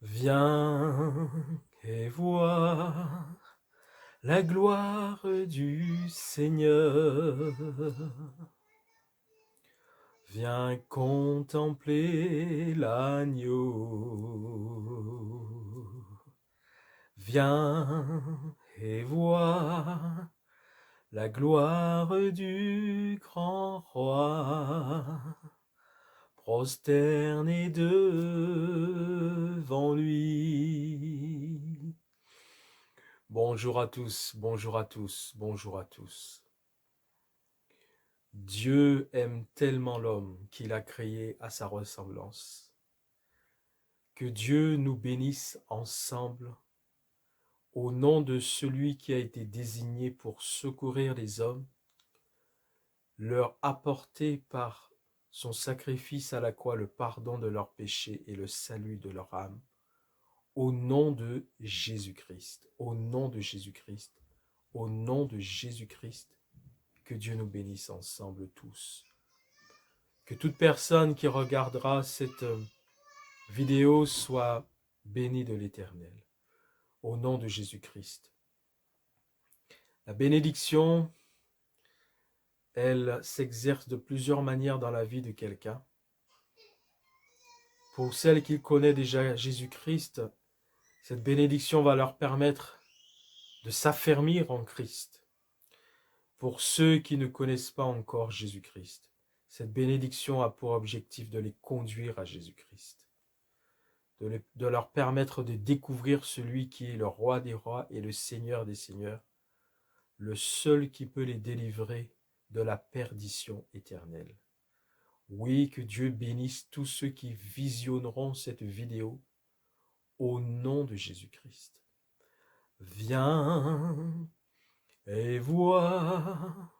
Viens et vois la gloire du Seigneur. Viens contempler l'agneau. Viens et vois la gloire du grand roi. Prosterné devant lui. Bonjour à tous, bonjour à tous, bonjour à tous. Dieu aime tellement l'homme qu'il a créé à sa ressemblance. Que Dieu nous bénisse ensemble au nom de celui qui a été désigné pour secourir les hommes, leur apporter par son sacrifice à la croix le pardon de leurs péchés et le salut de leur âme. Au nom de Jésus-Christ, au nom de Jésus-Christ, au nom de Jésus-Christ, que Dieu nous bénisse ensemble tous. Que toute personne qui regardera cette vidéo soit bénie de l'Éternel, au nom de Jésus-Christ. La bénédiction, elle s'exerce de plusieurs manières dans la vie de quelqu'un. Pour celle qui connaît déjà Jésus-Christ, cette bénédiction va leur permettre de s'affermir en Christ. Pour ceux qui ne connaissent pas encore Jésus-Christ, cette bénédiction a pour objectif de les conduire à Jésus-Christ, de leur permettre de découvrir celui qui est le roi des rois et le Seigneur des seigneurs, le seul qui peut les délivrer de la perdition éternelle. Oui, que Dieu bénisse tous ceux qui visionneront cette vidéo au nom de Jésus-Christ. Viens et vois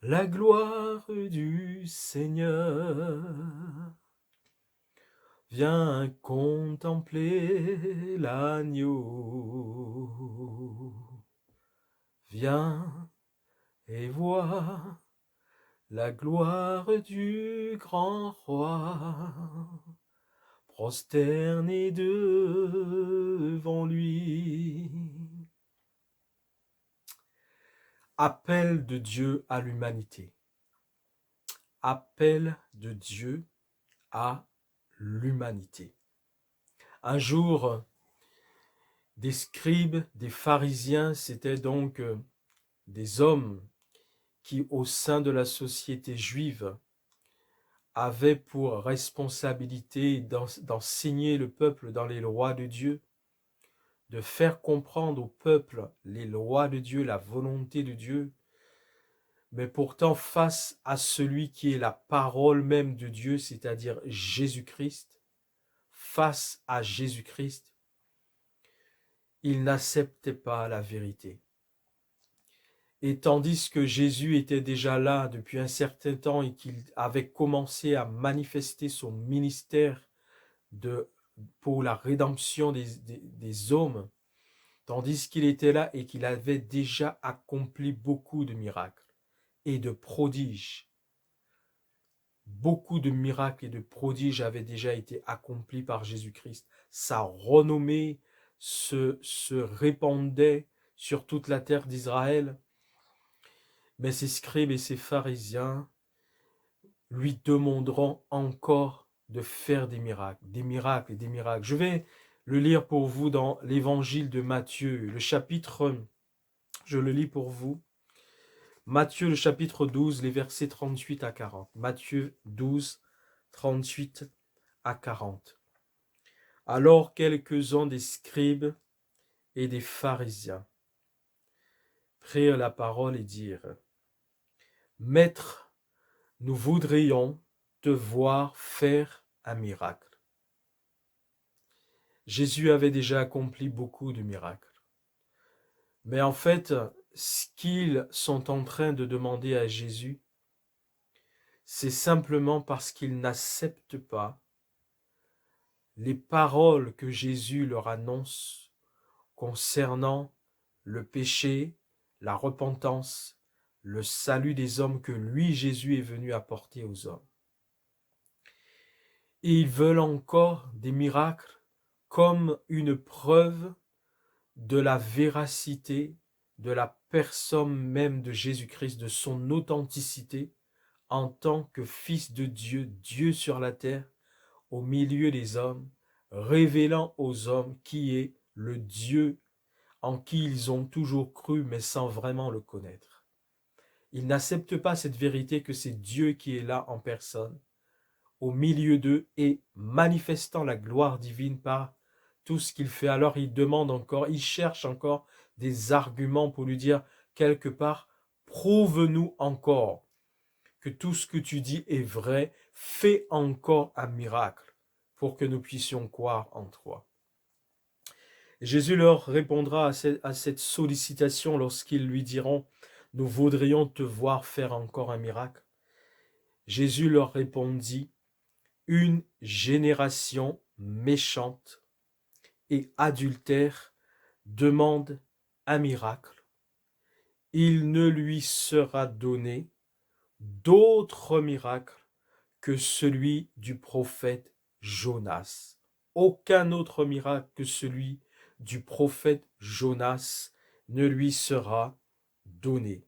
la gloire du Seigneur. Viens contempler l'agneau. Viens et vois la gloire du grand roi, prosterné devant lui. Appel de Dieu à l'humanité. Appel de Dieu à l'humanité. Un jour, des scribes, des pharisiens, c'étaient donc des hommes qui, au sein de la société juive, avaient pour responsabilité d'enseigner le peuple dans les lois de Dieu, de faire comprendre au peuple les lois de Dieu, la volonté de Dieu, mais pourtant face à celui qui est la parole même de Dieu, c'est-à-dire Jésus-Christ, face à Jésus-Christ, ils n'acceptaient pas la vérité. Et tandis que Jésus était déjà là depuis un certain temps et qu'il avait commencé à manifester son ministère pour la rédemption des hommes, tandis qu'il était là et qu'il avait déjà accompli beaucoup de miracles et de prodiges. Beaucoup de miracles et de prodiges avaient déjà été accomplis par Jésus-Christ. Sa renommée se répandait sur toute la terre d'Israël. Mais ces scribes et ces pharisiens lui demanderont encore de faire des miracles et des miracles. Je vais le lire pour vous dans l'évangile de Matthieu, le chapitre, je le lis pour vous, Matthieu le chapitre 12, les versets 38 à 40. Matthieu 12, 38 à 40. Alors quelques-uns des scribes et des pharisiens prirent la parole et dirent: Maître, nous voudrions te voir faire un miracle. Jésus avait déjà accompli beaucoup de miracles. Mais en fait, ce qu'ils sont en train de demander à Jésus, c'est simplement parce qu'ils n'acceptent pas les paroles que Jésus leur annonce concernant le péché, la repentance, le salut des hommes que lui, Jésus, est venu apporter aux hommes. Et ils veulent encore des miracles comme une preuve de la véracité, de la personne même de Jésus-Christ, de son authenticité en tant que Fils de Dieu, Dieu sur la terre, au milieu des hommes, révélant aux hommes qui est le Dieu en qui ils ont toujours cru, mais sans vraiment le connaître. Ils n'acceptent pas cette vérité que c'est Dieu qui est là en personne, au milieu d'eux et manifestant la gloire divine par tout ce qu'il fait. Alors ils demandent encore, ils cherchent encore des arguments pour lui dire quelque part, prouve-nous encore que tout ce que tu dis est vrai, fais encore un miracle pour que nous puissions croire en toi. Jésus leur répondra à cette sollicitation lorsqu'ils lui diront, nous voudrions te voir faire encore un miracle. Jésus leur répondit, une génération méchante et adultère demande un miracle. Il ne lui sera donné d'autre miracle que celui du prophète Jonas. Aucun autre miracle que celui du prophète Jonas ne lui sera donné.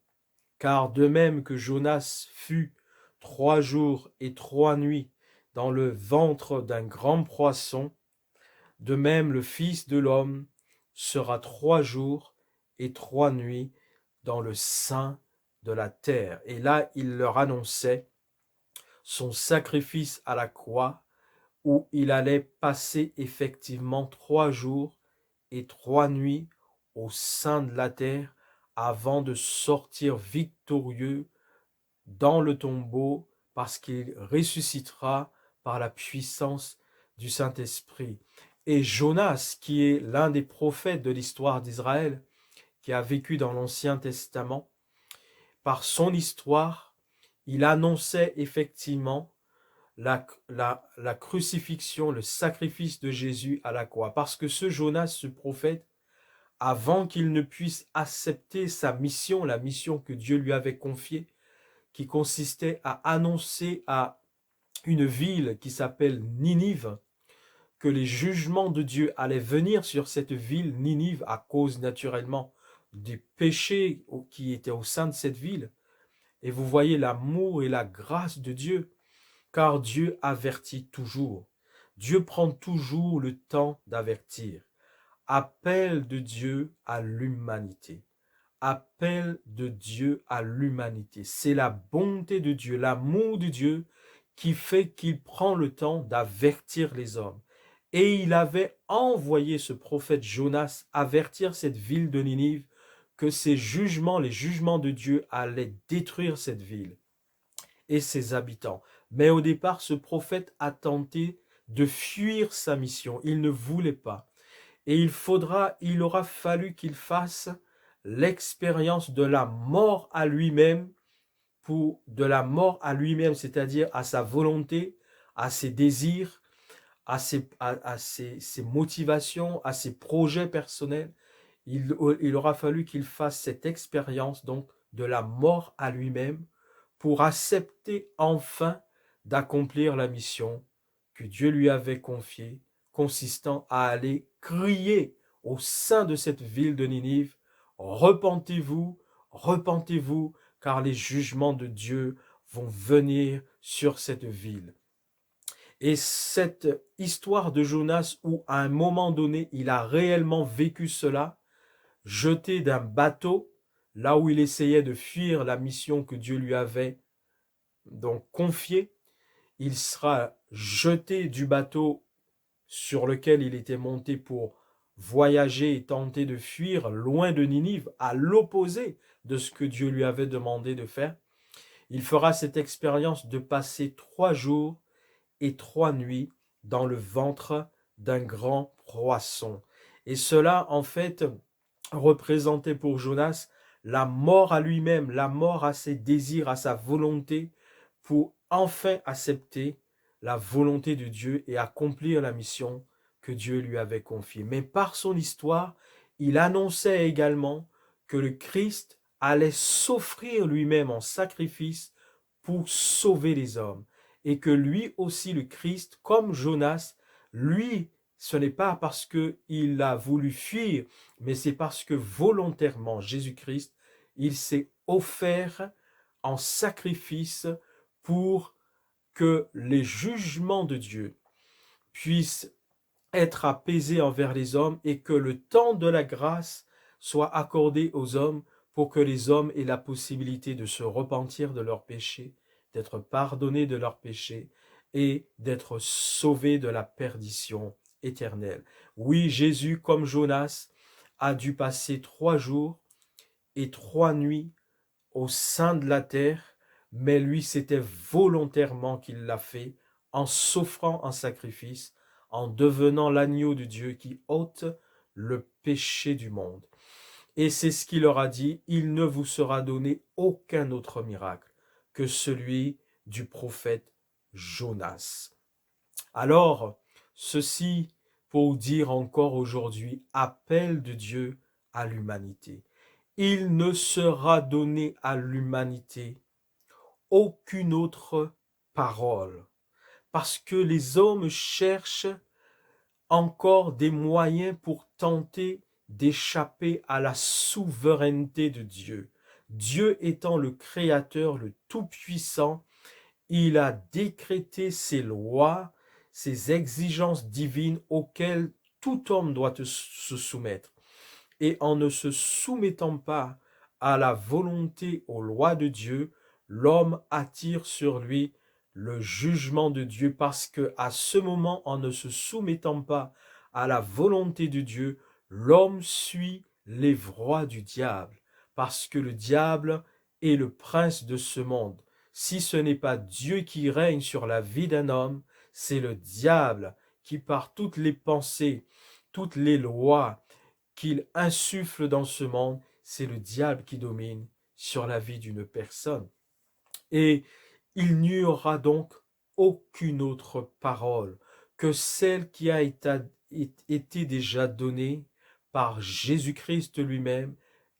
Car de même que Jonas fut 3 jours et 3 nuits dans le ventre d'un grand poisson, de même le Fils de l'homme sera 3 jours et 3 nuits dans le sein de la terre. Et là, il leur annonçait son sacrifice à la croix, où il allait passer effectivement 3 jours et 3 nuits au sein de la terre avant de sortir victorieux dans le tombeau parce qu'il ressuscitera par la puissance du Saint-Esprit. Et Jonas, qui est l'un des prophètes de l'histoire d'Israël, qui a vécu dans l'Ancien Testament, par son histoire, il annonçait effectivement la crucifixion, le sacrifice de Jésus à la croix. Parce que ce Jonas, ce prophète, avant qu'il ne puisse accepter sa mission, la mission que Dieu lui avait confiée, qui consistait à annoncer à une ville qui s'appelle Ninive, que les jugements de Dieu allaient venir sur cette ville, Ninive, à cause naturellement des péchés qui étaient au sein de cette ville. Et vous voyez l'amour et la grâce de Dieu, car Dieu avertit toujours. Dieu prend toujours le temps d'avertir. Appel de Dieu à l'humanité. Appel de Dieu à l'humanité. C'est la bonté de Dieu, l'amour de Dieu qui fait qu'il prend le temps d'avertir les hommes. Et il avait envoyé ce prophète Jonas avertir cette ville de Ninive que ses jugements, les jugements de Dieu allaient détruire cette ville et ses habitants. Mais au départ, ce prophète a tenté de fuir sa mission. Il ne voulait pas. Et il aura fallu qu'il fasse l'expérience de la mort à lui-même, c'est-à-dire à sa volonté, à ses désirs, à ses motivations, à ses projets personnels. Il aura fallu qu'il fasse cette expérience donc de la mort à lui-même pour accepter enfin d'accomplir la mission que Dieu lui avait confiée, consistant à aller crier au sein de cette ville de Ninive, repentez-vous, repentez-vous, car les jugements de Dieu vont venir sur cette ville. Et cette histoire de Jonas où à un moment donné, il a réellement vécu cela, jeté d'un bateau, là où il essayait de fuir la mission que Dieu lui avait donc confiée, il sera jeté du bateau sur lequel il était monté pour voyager et tenter de fuir loin de Ninive, à l'opposé de ce que Dieu lui avait demandé de faire. Il fera cette expérience de passer 3 jours et 3 nuits dans le ventre d'un grand poisson. Et cela, en fait, représentait pour Jonas la mort à lui-même, la mort à ses désirs, à sa volonté, pour enfin accepter la volonté de Dieu et accomplir la mission que Dieu lui avait confiée. Mais par son histoire, il annonçait également que le Christ allait s'offrir lui-même en sacrifice pour sauver les hommes. Et que lui aussi, le Christ, comme Jonas, lui ce n'est pas parce qu'il a voulu fuir, mais c'est parce que volontairement, Jésus-Christ, il s'est offert en sacrifice pour que les jugements de Dieu puissent être apaisés envers les hommes et que le temps de la grâce soit accordé aux hommes pour que les hommes aient la possibilité de se repentir de leurs péchés, d'être pardonnés de leurs péchés et d'être sauvés de la perdition éternelle. Oui, Jésus, comme Jonas, a dû passer 3 jours et 3 nuits au sein de la terre, mais lui, c'était volontairement qu'il l'a fait, en s'offrant en sacrifice, en devenant l'agneau de Dieu qui ôte le péché du monde. Et c'est ce qu'il leur a dit, il ne vous sera donné aucun autre miracle que celui du prophète Jonas. Alors, ceci pour dire encore aujourd'hui, appel de Dieu à l'humanité. Il ne sera donné à l'humanité aucune autre parole, parce que les hommes cherchent encore des moyens pour tenter d'échapper à la souveraineté de Dieu. Dieu étant le Créateur, le Tout-Puissant, il a décrété ses lois, ses exigences divines auxquelles tout homme doit se soumettre. Et en ne se soumettant pas à la volonté, aux lois de Dieu, l'homme attire sur lui le jugement de Dieu parce que à ce moment, en ne se soumettant pas à la volonté de Dieu, l'homme suit les voies du diable parce que le diable est le prince de ce monde. Si ce n'est pas Dieu qui règne sur la vie d'un homme, c'est le diable qui par toutes les pensées, toutes les lois qu'il insuffle dans ce monde, c'est le diable qui domine sur la vie d'une personne. Et il n'y aura donc aucune autre parole que celle qui a été déjà donnée par Jésus-Christ lui-même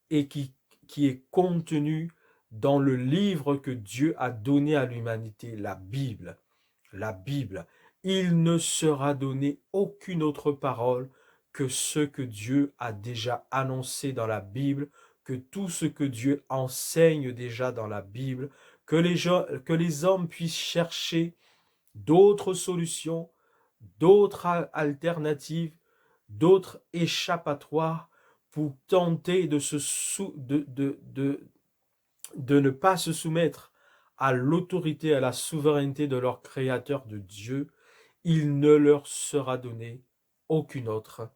et qui est contenue dans le livre que Dieu a donné à l'humanité, la Bible. La Bible. Il ne sera donné aucune autre parole que ce que Dieu a déjà annoncé dans la Bible, que tout ce que Dieu enseigne déjà dans la Bible, que les hommes puissent chercher d'autres solutions, d'autres alternatives, d'autres échappatoires pour tenter de ne pas se soumettre à l'autorité, à la souveraineté de leur Créateur, de Dieu. Il ne leur sera donné aucune autre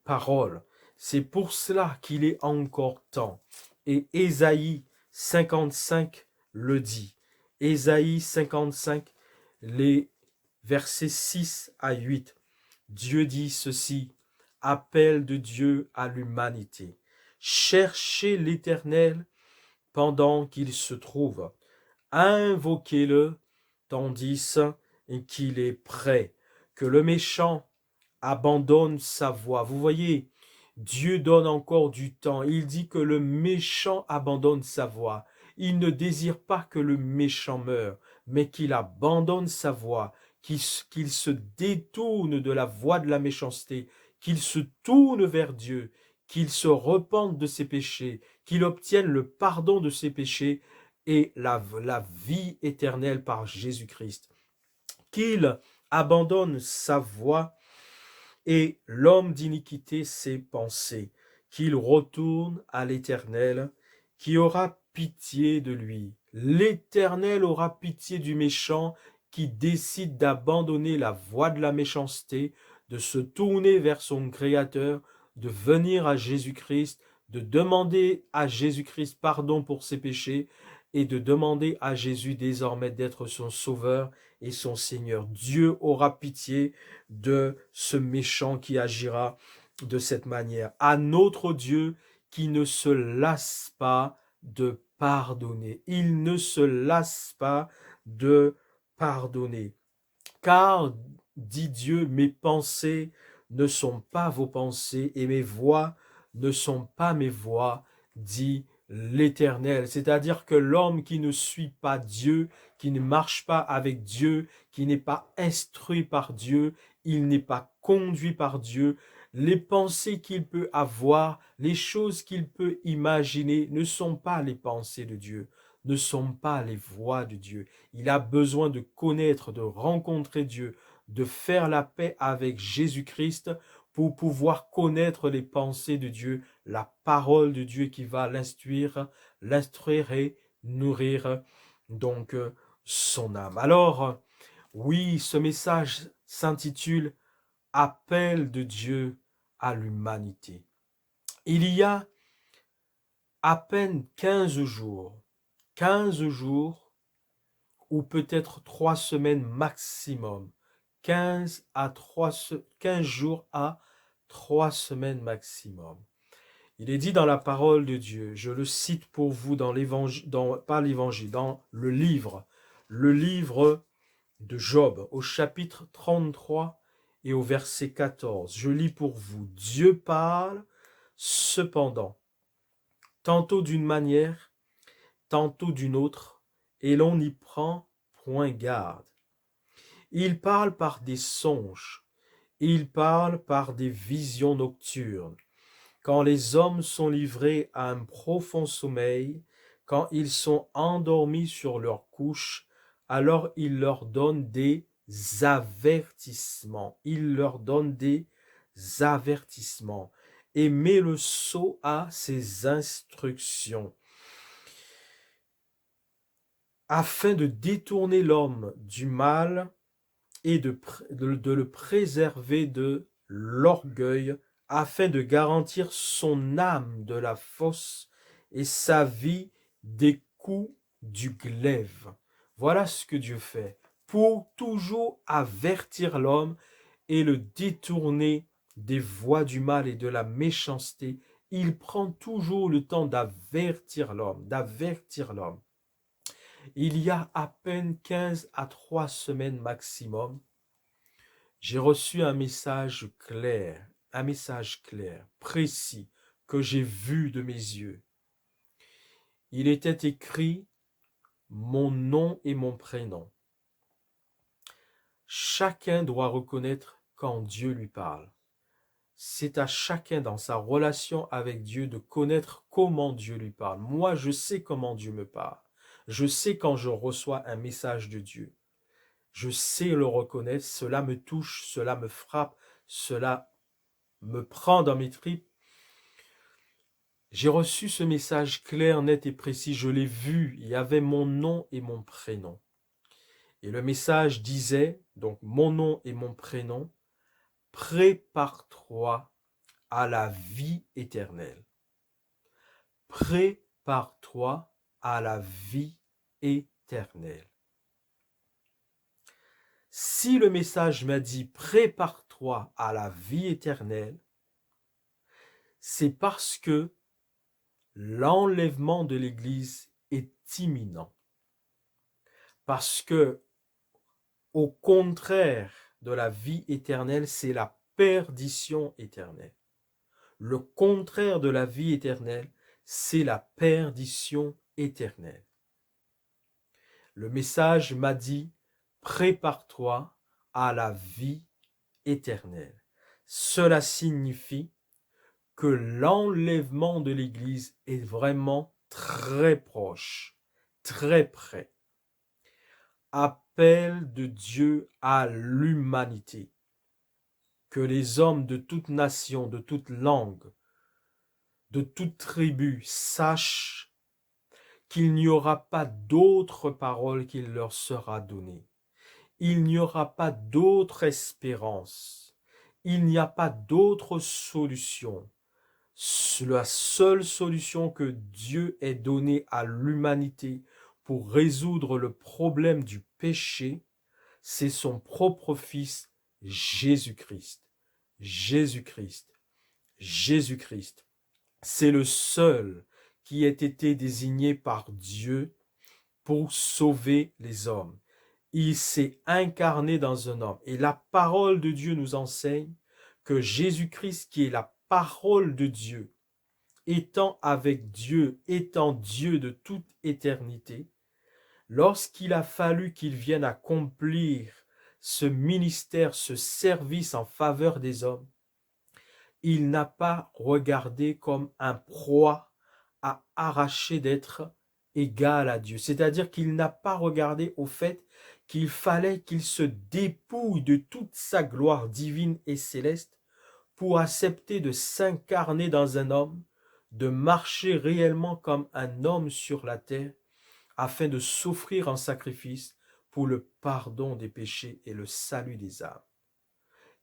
parole. C'est pour cela qu'il est encore temps. Et Ésaïe 55 le dit. Ésaïe 55, les versets 6 à 8. Dieu dit ceci, appel de Dieu à l'humanité. Cherchez l'Éternel pendant qu'il se trouve. Invoquez-le tandis qu'il est prêt. Que le méchant abandonne sa voie. Vous voyez, Dieu donne encore du temps. Il dit que le méchant abandonne sa voie. Il ne désire pas que le méchant meure, mais qu'il abandonne sa voie, qu'il se détourne de la voie de la méchanceté, qu'il se tourne vers Dieu, qu'il se repente de ses péchés, qu'il obtienne le pardon de ses péchés et la vie éternelle par Jésus-Christ. Qu'il abandonne sa voie et l'homme d'iniquité ses pensées, qu'il retourne à l'Éternel, qui aura pitié de lui. L'Éternel aura pitié du méchant qui décide d'abandonner la voie de la méchanceté, de se tourner vers son Créateur, de venir à Jésus-Christ, de demander à Jésus-Christ pardon pour ses péchés et de demander à Jésus désormais d'être son Sauveur et son Seigneur. Dieu aura pitié de ce méchant qui agira de cette manière. À notre Dieu qui ne se lasse pas de pardonner. Il ne se lasse pas de pardonner. Car, dit Dieu, mes pensées ne sont pas vos pensées et mes voies ne sont pas mes voies, dit l'Éternel. C'est-à-dire que l'homme qui ne suit pas Dieu, qui ne marche pas avec Dieu, qui n'est pas instruit par Dieu, il n'est pas conduit par Dieu, les pensées qu'il peut avoir, les choses qu'il peut imaginer ne sont pas les pensées de Dieu, ne sont pas les voies de Dieu. Il a besoin de connaître, de rencontrer Dieu, de faire la paix avec Jésus-Christ pour pouvoir connaître les pensées de Dieu, la parole de Dieu qui va l'instruire et nourrir donc son âme. Alors, oui, ce message s'intitule « Appel de Dieu à l'humanité ». Il y a à peine 15 jours ou peut-être 3 semaines maximum, 15 jours à 3 semaines maximum. Il est dit dans la parole de Dieu, je le cite pour vous dans l'évangile, pas l'évangile, dans le livre de Job, au chapitre 33 et au verset 14. Je lis pour vous, Dieu parle, cependant, tantôt d'une manière, tantôt d'une autre, et l'on n'y prend point garde. Il parle par des songes, il parle par des visions nocturnes. Quand les hommes sont livrés à un profond sommeil, quand ils sont endormis sur leur couche, alors il leur donne des avertissements. Il leur donne des avertissements et met le sceau à ses instructions afin de détourner l'homme du mal et de le préserver de l'orgueil, afin de garantir son âme de la fosse et sa vie des coups du glaive. Voilà ce que Dieu fait, pour toujours avertir l'homme et le détourner des voies du mal et de la méchanceté. Il prend toujours le temps d'avertir l'homme, Il y a à peine 15 à 3 semaines maximum, j'ai reçu un message clair, précis, que j'ai vu de mes yeux. Il était écrit mon nom et mon prénom. Chacun doit reconnaître quand Dieu lui parle. C'est à chacun dans sa relation avec Dieu de connaître comment Dieu lui parle. Moi, je sais comment Dieu me parle. Je sais quand je reçois un message de Dieu. Je sais le reconnaître, cela me touche, cela me frappe, cela me prend dans mes tripes. J'ai reçu ce message clair, net et précis, je l'ai vu, il y avait mon nom et mon prénom. Et le message disait, donc mon nom et mon prénom, prépare-toi à la vie éternelle. Prépare-toi à la vie éternelle. Si le message m'a dit prépare-toi à la vie éternelle, c'est parce que l'enlèvement de l'Église est imminent. Parce que, au contraire de la vie éternelle, c'est la perdition éternelle. Le contraire de la vie éternelle, c'est la perdition éternelle. Le message m'a dit, prépare-toi à la vie éternelle. Cela signifie que l'enlèvement de l'Église est vraiment très proche, très près. Appel de Dieu à l'humanité. Que les hommes de toute nation, de toute langue, de toute tribu sachent qu'il n'y aura pas d'autre parole qui leur sera donnée. Il n'y aura pas d'autre espérance. Il n'y a pas d'autre solution. La seule solution que Dieu ait donnée à l'humanité pour résoudre le problème du péché, c'est son propre Fils, Jésus-Christ. Jésus-Christ. Jésus-Christ. C'est le seul qui ait été désigné par Dieu pour sauver les hommes. Il s'est incarné dans un homme. Et la parole de Dieu nous enseigne que Jésus-Christ, qui est la parole de Dieu, étant avec Dieu, étant Dieu de toute éternité, lorsqu'il a fallu qu'il vienne accomplir ce ministère, ce service en faveur des hommes, il n'a pas regardé comme un proie à arracher d'être égal à Dieu. C'est-à-dire qu'il n'a pas regardé au fait qu'il fallait qu'il se dépouille de toute sa gloire divine et céleste pour accepter de s'incarner dans un homme, de marcher réellement comme un homme sur la terre, afin de s'offrir en sacrifice pour le pardon des péchés et le salut des âmes.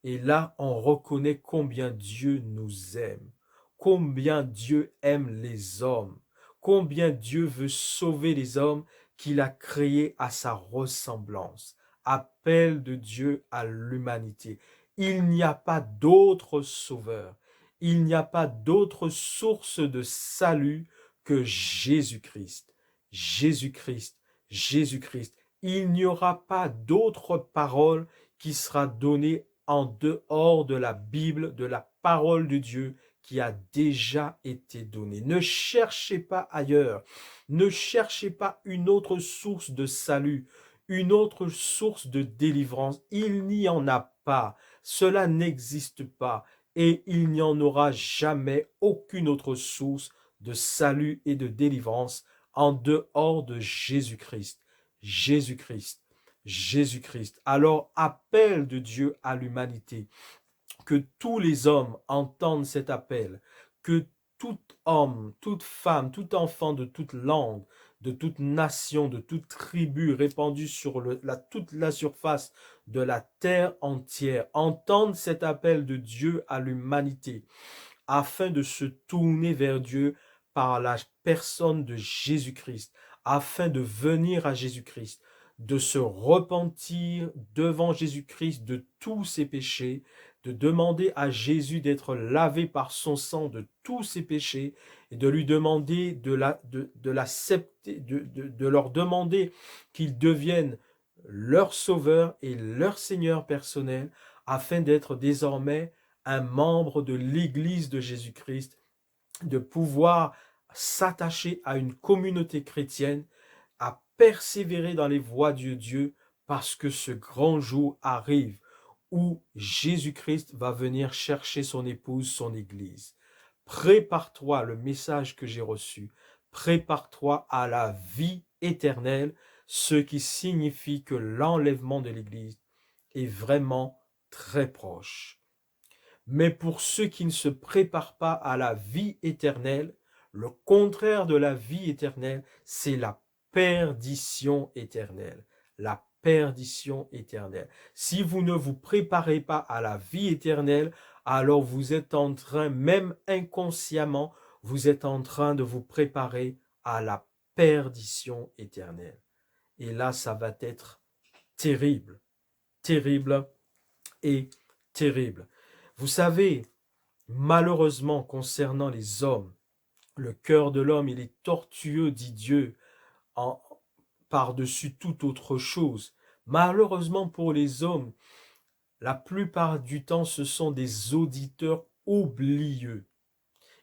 Et là, on reconnaît combien Dieu nous aime, combien Dieu aime les hommes, combien Dieu veut sauver les hommes qu'il a créés à sa ressemblance. Appel de Dieu à l'humanité. Il n'y a pas d'autre sauveur, il n'y a pas d'autre source de salut que Jésus-Christ. Jésus-Christ, Jésus-Christ. Il n'y aura pas d'autre parole qui sera donnée en dehors de la Bible, de la parole de Dieu qui a déjà été donnée. Ne cherchez pas ailleurs, ne cherchez pas une autre source de salut, une autre source de délivrance. Il n'y en a pas, cela n'existe pas et il n'y en aura jamais aucune autre source de salut et de délivrance en dehors de Jésus-Christ. Jésus-Christ. Jésus-Christ. Alors, appel de Dieu à l'humanité. Que tous les hommes entendent cet appel. Que tout homme, toute femme, tout enfant de toute langue, de toute nation, de toute tribu répandue sur toute la surface de la terre entière entendent cet appel de Dieu à l'humanité afin de se tourner vers Dieu par la personne de Jésus-Christ, afin de venir à Jésus-Christ, de se repentir devant Jésus-Christ de tous ses péchés, de demander à Jésus d'être lavé par son sang de tous ses péchés et de lui demander de l'accepter, de leur demander qu'il devienne leur sauveur et leur Seigneur personnel afin d'être désormais un membre de l'Église de Jésus-Christ, de pouvoir s'attacher à une communauté chrétienne, à persévérer dans les voies de Dieu, parce que ce grand jour arrive où Jésus-Christ va venir chercher son épouse, son Église. Prépare-toi, le message que j'ai reçu, prépare-toi à la vie éternelle, ce qui signifie que l'enlèvement de l'Église est vraiment très proche. Mais pour ceux qui ne se préparent pas à la vie éternelle, le contraire de la vie éternelle, c'est la perdition éternelle. La perdition éternelle. Si vous ne vous préparez pas à la vie éternelle, alors vous êtes en train, même inconsciemment, vous êtes en train de vous préparer à la perdition éternelle. Et là, ça va être terrible, terrible et terrible. Vous savez, malheureusement, concernant les hommes, le cœur de l'homme, il est tortueux, dit Dieu, par-dessus toute autre chose. Malheureusement pour les hommes, la plupart du temps, ce sont des auditeurs oublieux.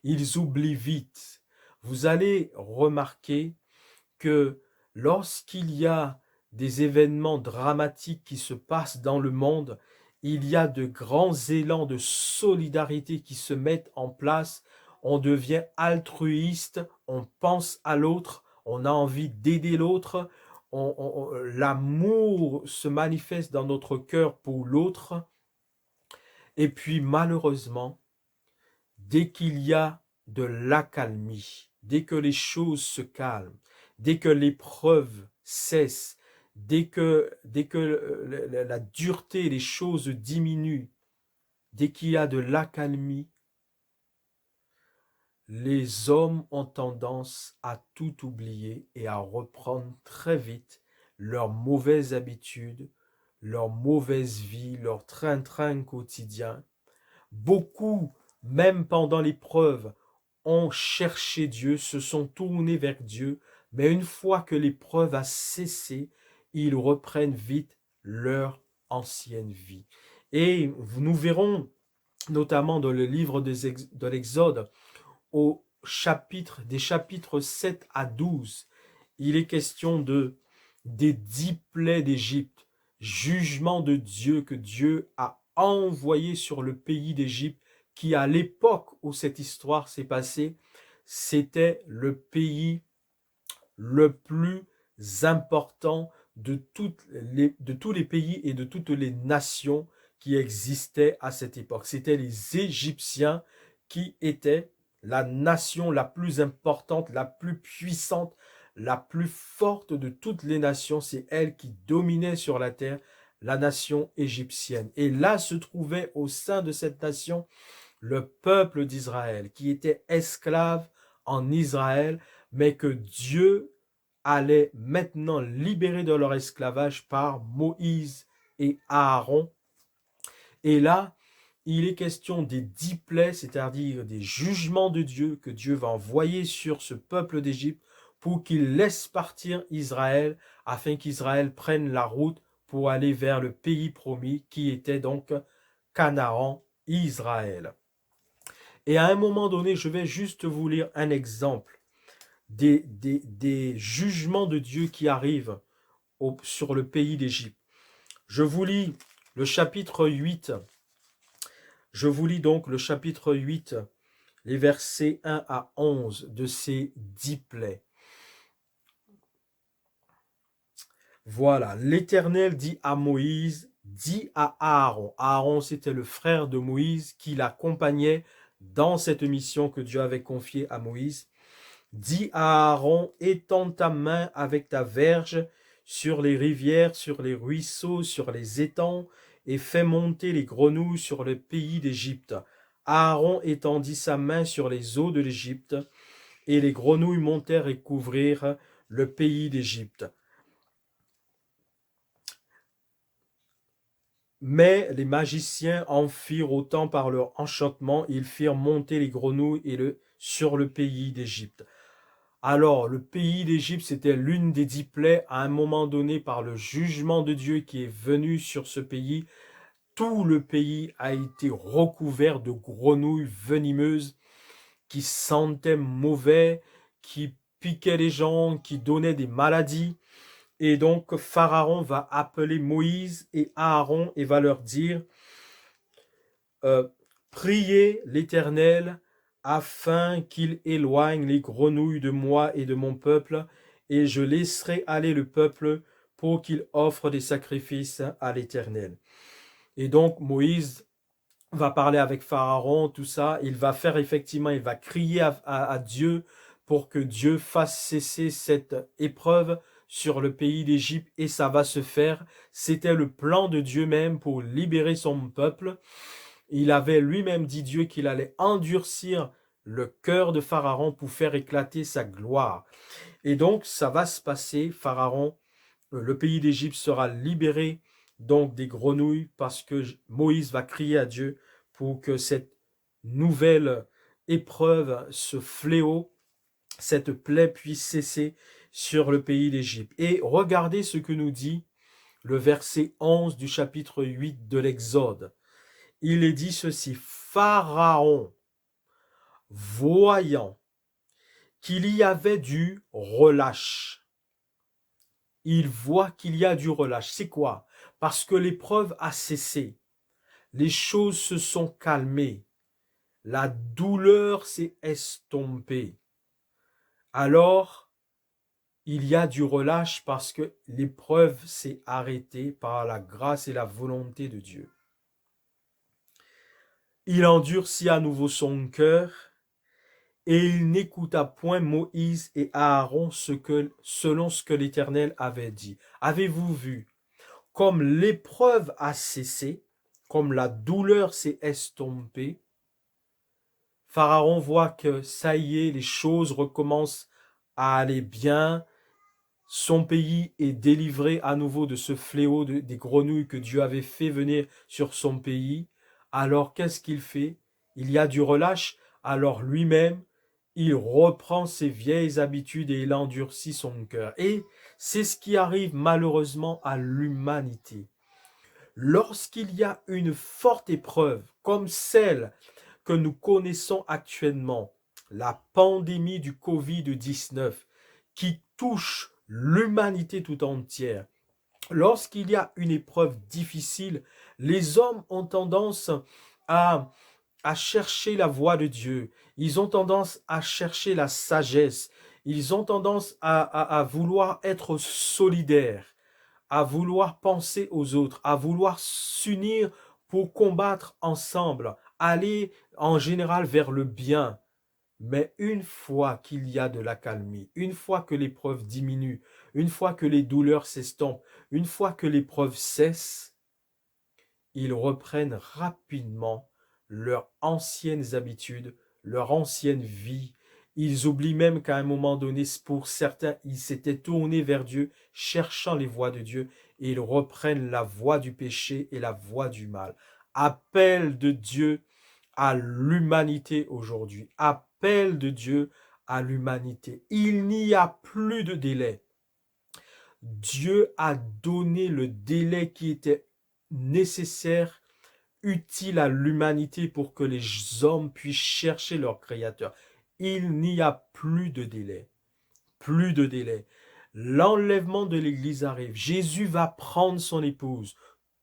Ils oublient vite. Vous allez remarquer que lorsqu'il y a des événements dramatiques qui se passent dans le monde, il y a de grands élans de solidarité qui se mettent en place. On devient altruiste, on pense à l'autre, on a envie d'aider l'autre, l'amour se manifeste dans notre cœur pour l'autre. Et puis malheureusement, dès qu'il y a de l'accalmie, dès que les choses se calment, dès que l'épreuve cesse, dès que la dureté, les choses diminuent, dès qu'il y a de l'accalmie, les hommes ont tendance à tout oublier et à reprendre très vite leurs mauvaises habitudes, leur mauvaise vie, leur train-train quotidien. Beaucoup, même pendant l'épreuve, ont cherché Dieu, se sont tournés vers Dieu, mais une fois que l'épreuve a cessé, ils reprennent vite leur ancienne vie. Et nous verrons, notamment dans le livre de l'Exode, au des chapitres 7 à 12, il est question des 10 plaies d'Égypte, jugement de Dieu que Dieu a envoyé sur le pays d'Égypte, qui à l'époque où cette histoire s'est passée, c'était le pays le plus important de tous les pays et de toutes les nations qui existaient à cette époque. C'était les Égyptiens qui étaient la nation la plus importante, la plus puissante, la plus forte de toutes les nations. C'est elle qui dominait sur la terre, la nation égyptienne. Et là se trouvait au sein de cette nation le peuple d'Israël, qui était esclave en Israël, mais que Dieu allait maintenant libérer de leur esclavage par Moïse et Aaron. Et là, il est question des 10 plaies, c'est-à-dire des jugements de Dieu que Dieu va envoyer sur ce peuple d'Égypte pour qu'il laisse partir Israël, afin qu'Israël prenne la route pour aller vers le pays promis qui était donc Canaan, Israël. Et à un moment donné, je vais juste vous lire un exemple des jugements de Dieu qui arrivent sur le pays d'Égypte. Je vous lis le chapitre 8. Je vous lis donc le chapitre 8, les versets 1 à 11 de ces 10 plaies. Voilà, l'Éternel dit à Moïse, dit à Aaron. Aaron, c'était le frère de Moïse qui l'accompagnait dans cette mission que Dieu avait confiée à Moïse. Dis à Aaron, étends ta main avec ta verge sur les rivières, sur les ruisseaux, sur les étangs, et fais monter les grenouilles sur le pays d'Égypte. Aaron étendit sa main sur les eaux de l'Égypte, et les grenouilles montèrent et couvrirent le pays d'Égypte. Mais les magiciens en firent autant par leur enchantement, ils firent monter les grenouilles sur le pays d'Égypte. Alors, le pays d'Égypte, c'était l'une des 10 plaies à un moment donné par le jugement de Dieu qui est venu sur ce pays. Tout le pays a été recouvert de grenouilles venimeuses qui sentaient mauvais, qui piquaient les gens, qui donnaient des maladies. Et donc, Pharaon va appeler Moïse et Aaron et va leur dire, priez l'Éternel afin qu'il éloigne les grenouilles de moi et de mon peuple, et je laisserai aller le peuple pour qu'il offre des sacrifices à l'Éternel. Et donc Moïse va parler avec Pharaon, tout ça, il va faire effectivement, il va crier à Dieu pour que Dieu fasse cesser cette épreuve sur le pays d'Égypte, et ça va se faire. C'était le plan de Dieu même pour libérer son peuple. Il avait lui-même dit Dieu qu'il allait endurcir le cœur de Pharaon pour faire éclater sa gloire. Et donc, ça va se passer. Pharaon, le pays d'Égypte sera libéré donc des grenouilles parce que Moïse va crier à Dieu pour que cette nouvelle épreuve, ce fléau, cette plaie puisse cesser sur le pays d'Égypte. Et regardez ce que nous dit le verset 11 du chapitre 8 de l'Exode. Il est dit ceci, Pharaon, voyant qu'il y avait du relâche, il voit qu'il y a du relâche. C'est quoi? Parce que l'épreuve a cessé, les choses se sont calmées, la douleur s'est estompée. Alors, il y a du relâche parce que l'épreuve s'est arrêtée par la grâce et la volonté de Dieu. Il endurcit à nouveau son cœur, et il n'écouta point Moïse et Aaron selon ce que l'Éternel avait dit. Avez-vous vu? Comme l'épreuve a cessé, comme la douleur s'est estompée, Pharaon voit que ça y est, les choses recommencent à aller bien. Son pays est délivré à nouveau de ce fléau des grenouilles que Dieu avait fait venir sur son pays. Alors qu'est-ce qu'il fait? Il y a du relâche. Alors lui-même, il reprend ses vieilles habitudes et il endurcit son cœur. Et c'est ce qui arrive malheureusement à l'humanité. Lorsqu'il y a une forte épreuve, comme celle que nous connaissons actuellement, la pandémie du Covid-19 qui touche l'humanité tout entière. Lorsqu'il y a une épreuve difficile, les hommes ont tendance à chercher la voie de Dieu. Ils ont tendance à chercher la sagesse. Ils ont tendance à vouloir être solidaires, à vouloir penser aux autres, à vouloir s'unir pour combattre ensemble, aller en général vers le bien. Mais une fois qu'il y a de l'accalmie, une fois que l'épreuve diminue, une fois que les douleurs s'estompent, une fois que l'épreuve cesse, ils reprennent rapidement leurs anciennes habitudes, leur ancienne vie. Ils oublient même qu'à un moment donné, pour certains, ils s'étaient tournés vers Dieu, cherchant les voies de Dieu, et ils reprennent la voie du péché et la voie du mal. Appel de Dieu à l'humanité aujourd'hui. Appel de Dieu à l'humanité. Il n'y a plus de délai. Dieu a donné le délai qui était nécessaire, utile à l'humanité pour que les hommes puissent chercher leur Créateur. Il n'y a plus de délai. Plus de délai. L'enlèvement de l'Église arrive. Jésus va prendre son épouse.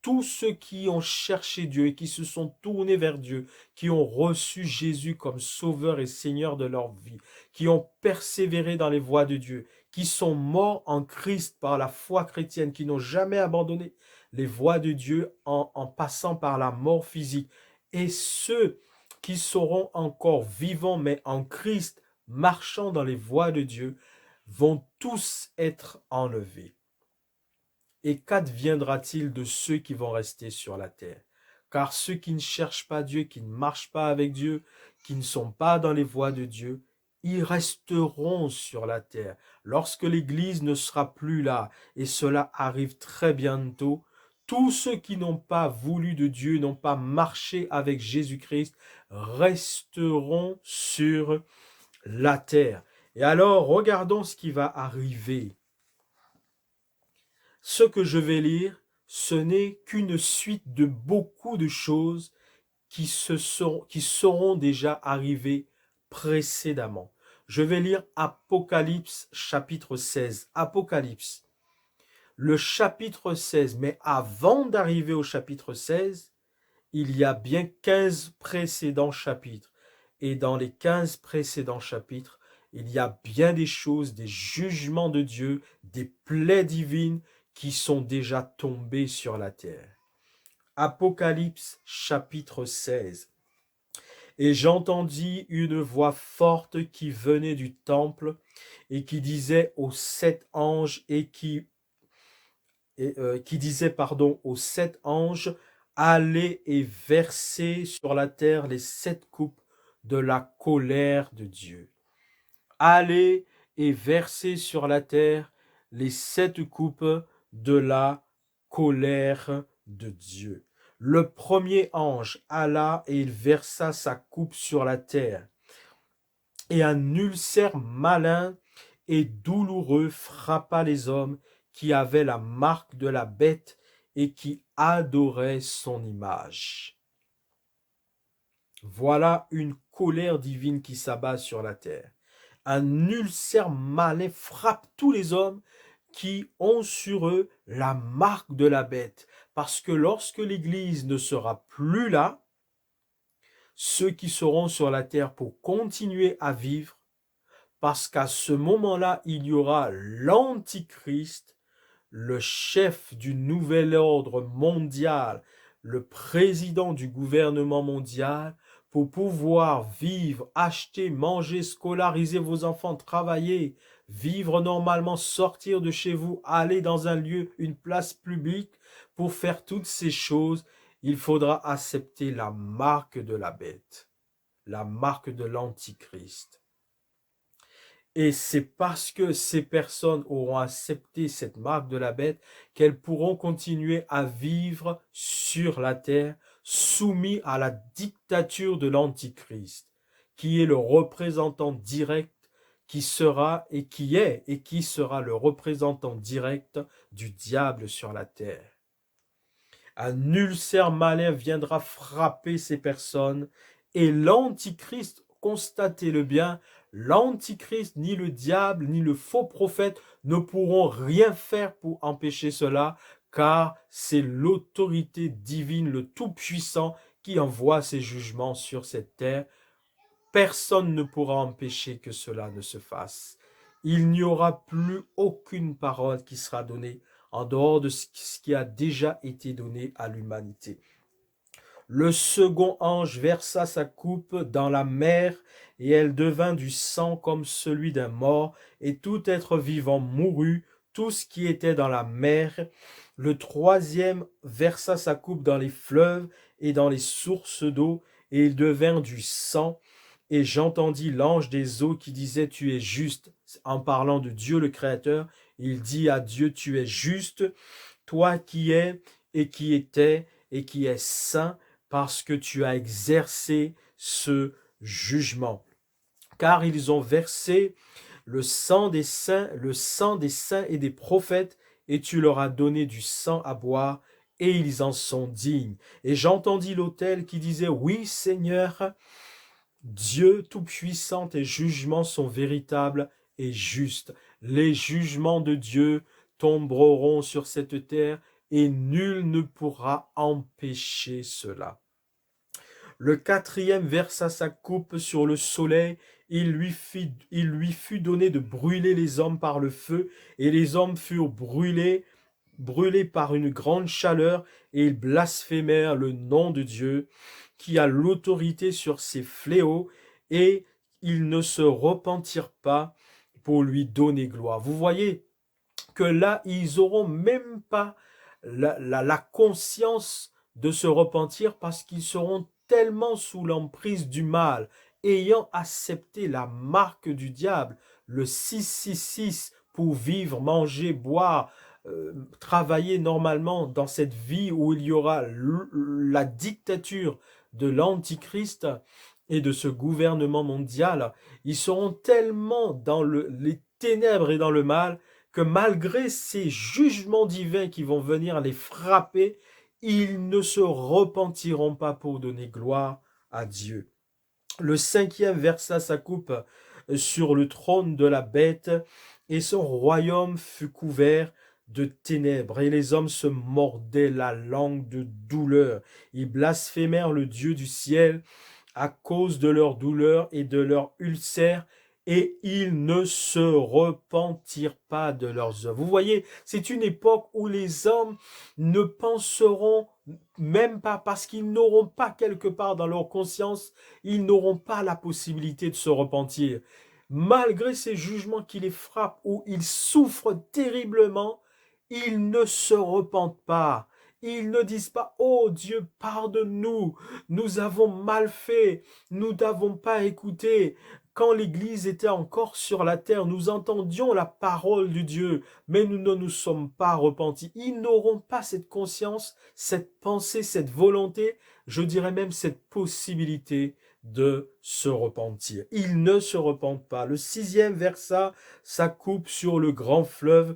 Tous ceux qui ont cherché Dieu et qui se sont tournés vers Dieu, qui ont reçu Jésus comme sauveur et Seigneur de leur vie, qui ont persévéré dans les voies de Dieu, qui sont morts en Christ par la foi chrétienne, qui n'ont jamais abandonné les voies de Dieu en passant par la mort physique, et ceux qui seront encore vivants mais en Christ, marchant dans les voies de Dieu, vont tous être enlevés. Et qu'adviendra-t-il de ceux qui vont rester sur la terre? Car ceux qui ne cherchent pas Dieu, qui ne marchent pas avec Dieu, qui ne sont pas dans les voies de Dieu, ils resteront sur la terre. Lorsque l'Église ne sera plus là, et cela arrive très bientôt, tous ceux qui n'ont pas voulu de Dieu, n'ont pas marché avec Jésus-Christ, resteront sur la terre. Et alors, regardons ce qui va arriver. Ce que je vais lire, ce n'est qu'une suite de beaucoup de choses qui seront déjà arrivées précédemment. Je vais lire Apocalypse chapitre 16. Apocalypse, le chapitre 16. Mais avant d'arriver au chapitre 16, il y a bien 15 précédents chapitres. Et dans les 15 précédents chapitres, il y a bien des choses, des jugements de Dieu, des plaies divines qui sont déjà tombées sur la terre. Apocalypse chapitre 16. Et j'entendis une voix forte qui venait du temple et qui disait aux 7 anges aux 7 anges, allez et versez sur la terre les 7 coupes de la colère de Dieu. Allez et versez sur la terre les 7 coupes de la colère de Dieu. Le premier ange alla et il versa sa coupe sur la terre. Et un ulcère malin et douloureux frappa les hommes qui avaient la marque de la bête et qui adoraient son image. Voilà une colère divine qui s'abat sur la terre. Un ulcère malin frappe tous les hommes qui ont sur eux la marque de la bête. Parce que lorsque l'Église ne sera plus là, ceux qui seront sur la terre pour continuer à vivre, parce qu'à ce moment-là, il y aura l'Antichrist, le chef du nouvel ordre mondial, le président du gouvernement mondial, pour pouvoir vivre, acheter, manger, scolariser vos enfants, travailler, vivre normalement, sortir de chez vous, aller dans un lieu, une place publique, pour faire toutes ces choses, il faudra accepter la marque de la bête, la marque de l'Antichrist. Et c'est parce que ces personnes auront accepté cette marque de la bête qu'elles pourront continuer à vivre sur la terre, soumis à la dictature de l'Antichrist, qui est le représentant direct, qui sera et qui sera le représentant direct du diable sur la terre. Un ulcère malin viendra frapper ces personnes et l'Antichrist constatez-le bien, l'Antichrist, ni le diable, ni le faux prophète ne pourront rien faire pour empêcher cela, car c'est l'autorité divine, le Tout-Puissant, qui envoie ses jugements sur cette terre. Personne ne pourra empêcher que cela ne se fasse. Il n'y aura plus aucune parole qui sera donnée en dehors de ce qui a déjà été donné à l'humanité. Le second ange versa sa coupe dans la mer, et elle devint du sang comme celui d'un mort, et tout être vivant mourut, tout ce qui était dans la mer. Le troisième versa sa coupe dans les fleuves et dans les sources d'eau, et ils devinrent du sang. Et j'entendis l'ange des eaux qui disait, tu es juste, en parlant de Dieu le Créateur. Il dit à Dieu, tu es juste, toi qui es et qui étais et qui es saint, parce que tu as exercé ce jugement. Car ils ont versé le sang des saints et des prophètes, et tu leur as donné du sang à boire, et ils en sont dignes. Et j'entendis l'autel qui disait, oui Seigneur, Dieu tout-puissant, tes jugements sont véritables et justes. Les jugements de Dieu tomberont sur cette terre, et nul ne pourra empêcher cela. Le quatrième versa sa coupe sur le soleil, il lui fut donné de brûler les hommes par le feu, et les hommes furent brûlés par une grande chaleur, et ils blasphémèrent le nom de Dieu, qui a l'autorité sur ces fléaux, et ils ne se repentirent pas pour lui donner gloire. Vous voyez que là, ils n'auront même pas la conscience de se repentir, parce qu'ils seront tellement sous l'emprise du mal, ayant accepté la marque du diable, le 666, pour vivre, manger, boire, travailler normalement dans cette vie où il y aura la dictature de l'Antichrist et de ce gouvernement mondial. Ils seront tellement dans les ténèbres et dans le mal, que malgré ces jugements divins qui vont venir les frapper, ils ne se repentiront pas pour donner gloire à Dieu. Le cinquième versa sa coupe sur le trône de la bête, et son royaume fut couvert de ténèbres, et les hommes se mordaient la langue de douleur. Ils blasphémèrent le Dieu du ciel à cause de leur douleur et de leur ulcère, et ils ne se repentirent pas de leurs œuvres. Vous voyez, c'est une époque où les hommes ne penseront même pas, parce qu'ils n'auront pas quelque part dans leur conscience, ils n'auront pas la possibilité de se repentir. Malgré ces jugements qui les frappent, où ils souffrent terriblement, ils ne se repentent pas. Ils ne disent pas, oh Dieu, pardonne-nous, nous avons mal fait, nous n'avons pas écouté. Quand l'Église était encore sur la terre, nous entendions la parole de Dieu, mais nous ne nous sommes pas repentis. Ils n'auront pas cette conscience, cette pensée, cette volonté, je dirais même cette possibilité de se repentir. Ils ne se repentent pas. Le sixième versa sa coupe sur le grand fleuve,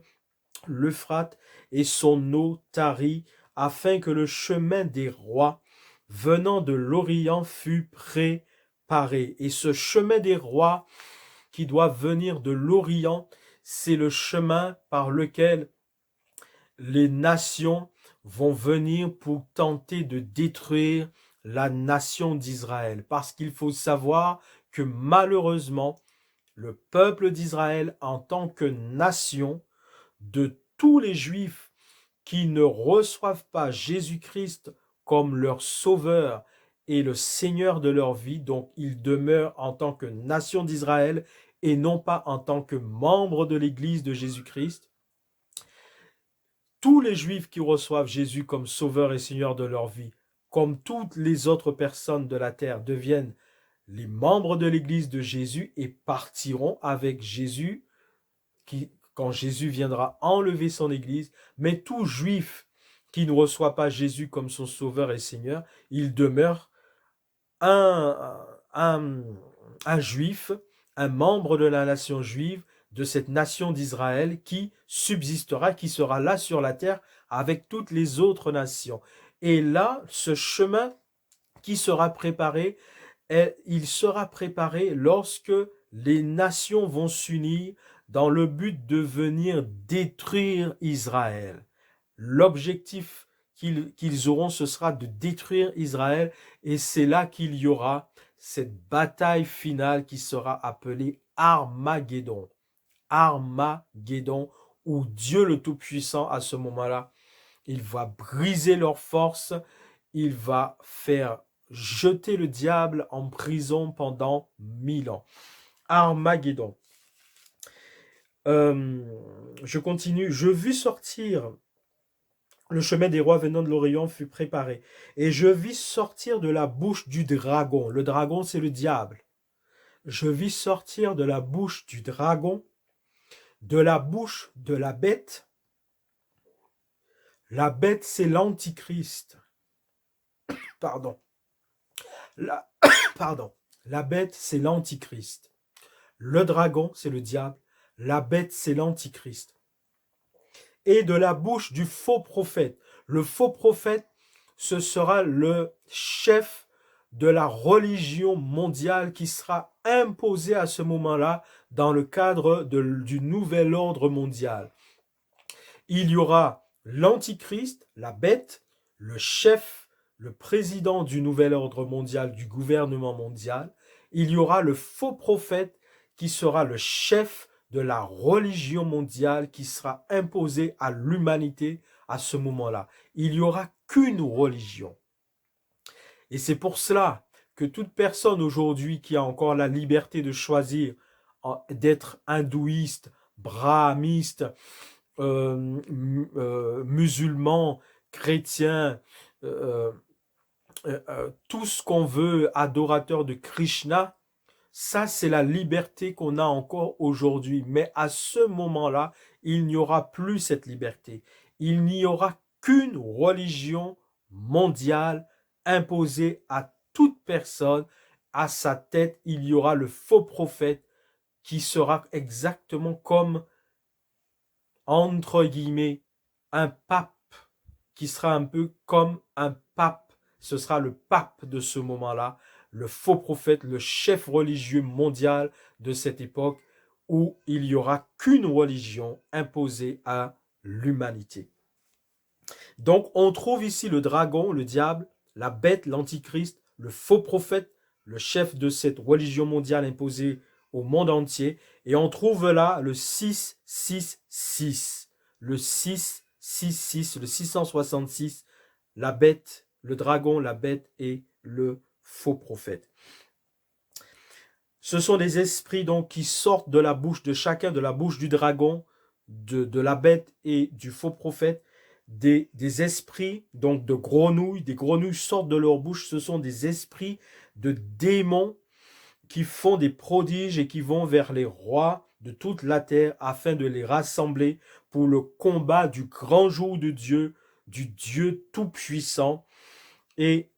l'Euphrate, et son eau tarit, afin que le chemin des rois venant de l'Orient fût préparé. Et ce chemin des rois qui doit venir de l'Orient, c'est le chemin par lequel les nations vont venir pour tenter de détruire la nation d'Israël. Parce qu'il faut savoir que malheureusement, le peuple d'Israël en tant que nation, de tous les Juifs qui ne reçoivent pas Jésus-Christ comme leur sauveur et le Seigneur de leur vie, donc ils demeurent en tant que nation d'Israël et non pas en tant que membres de l'Église de Jésus-Christ. Tous les Juifs qui reçoivent Jésus comme sauveur et Seigneur de leur vie, comme toutes les autres personnes de la terre, deviennent les membres de l'Église de Jésus et partiront avec Jésus quand Jésus viendra enlever son Église. Mais tout Juif qui ne reçoit pas Jésus comme son sauveur et Seigneur, il demeure un Juif, un membre de la nation juive, de cette nation d'Israël qui subsistera, qui sera là sur la terre avec toutes les autres nations. Et là, ce chemin qui sera préparé il sera préparé lorsque les nations vont s'unir dans le but de venir détruire Israël. L'objectif qu'ils auront, ce sera de détruire Israël, et c'est là qu'il y aura cette bataille finale qui sera appelée Armageddon. Armageddon, où Dieu le Tout-Puissant, à ce moment-là, il va briser leurs forces, il va faire jeter le diable en prison pendant 1000 ans. Armageddon. Je continue. Je vis sortir, le chemin des rois venant de l'Orient fut préparé. Et je vis sortir de la bouche du dragon. Le dragon, c'est le diable. Je vis sortir de la bouche du dragon, de la bouche de la bête. La bête, c'est l'antichrist. Pardon. Pardon. La bête, c'est l'antichrist. Le dragon, c'est le diable. La bête, c'est l'antichrist. Et de la bouche du faux prophète. Le faux prophète, ce sera le chef de la religion mondiale qui sera imposé à ce moment-là dans le cadre du nouvel ordre mondial. Il y aura l'antichrist, la bête, le chef, le président du nouvel ordre mondial, du gouvernement mondial. Il y aura le faux prophète qui sera le chef de la religion mondiale qui sera imposée à l'humanité à ce moment-là. Il n'y aura qu'une religion. Et c'est pour cela que toute personne aujourd'hui qui a encore la liberté de choisir d'être hindouiste, brahmiste, musulman, chrétien, tout ce qu'on veut, adorateur de Krishna, ça c'est la liberté qu'on a encore aujourd'hui. Mais à ce moment-là, il n'y aura plus cette liberté. Il n'y aura qu'une religion mondiale imposée à toute personne. À sa tête, il y aura le faux prophète qui sera exactement comme, entre guillemets, un pape, qui sera un peu comme un pape. Ce sera le pape de ce moment-là, le faux prophète, le chef religieux mondial de cette époque, où il n'y aura qu'une religion imposée à l'humanité. Donc on trouve ici le dragon, le diable, la bête, l'antichrist, le faux prophète, le chef de cette religion mondiale imposée au monde entier. Et on trouve là le 666, le 666, le 666, la bête, le dragon, la bête et le faux prophète. Ce sont des esprits donc qui sortent de la bouche de chacun, de la bouche du dragon, de la bête et du faux prophète. Des esprits donc de grenouilles, des grenouilles sortent de leur bouche. Ce sont des esprits de démons qui font des prodiges et qui vont vers les rois de toute la terre afin de les rassembler pour le combat du grand jour de Dieu, du Dieu tout-puissant. Et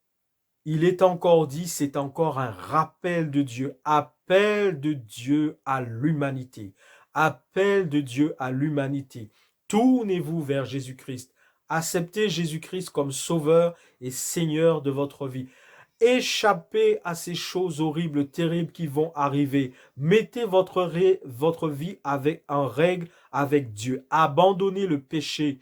il est encore dit, c'est encore un rappel de Dieu, appel de Dieu à l'humanité, appel de Dieu à l'humanité. Tournez-vous vers Jésus-Christ, acceptez Jésus-Christ comme sauveur et Seigneur de votre vie. Échappez à ces choses horribles, terribles qui vont arriver. Mettez votre vie en règle avec Dieu. Abandonnez le péché,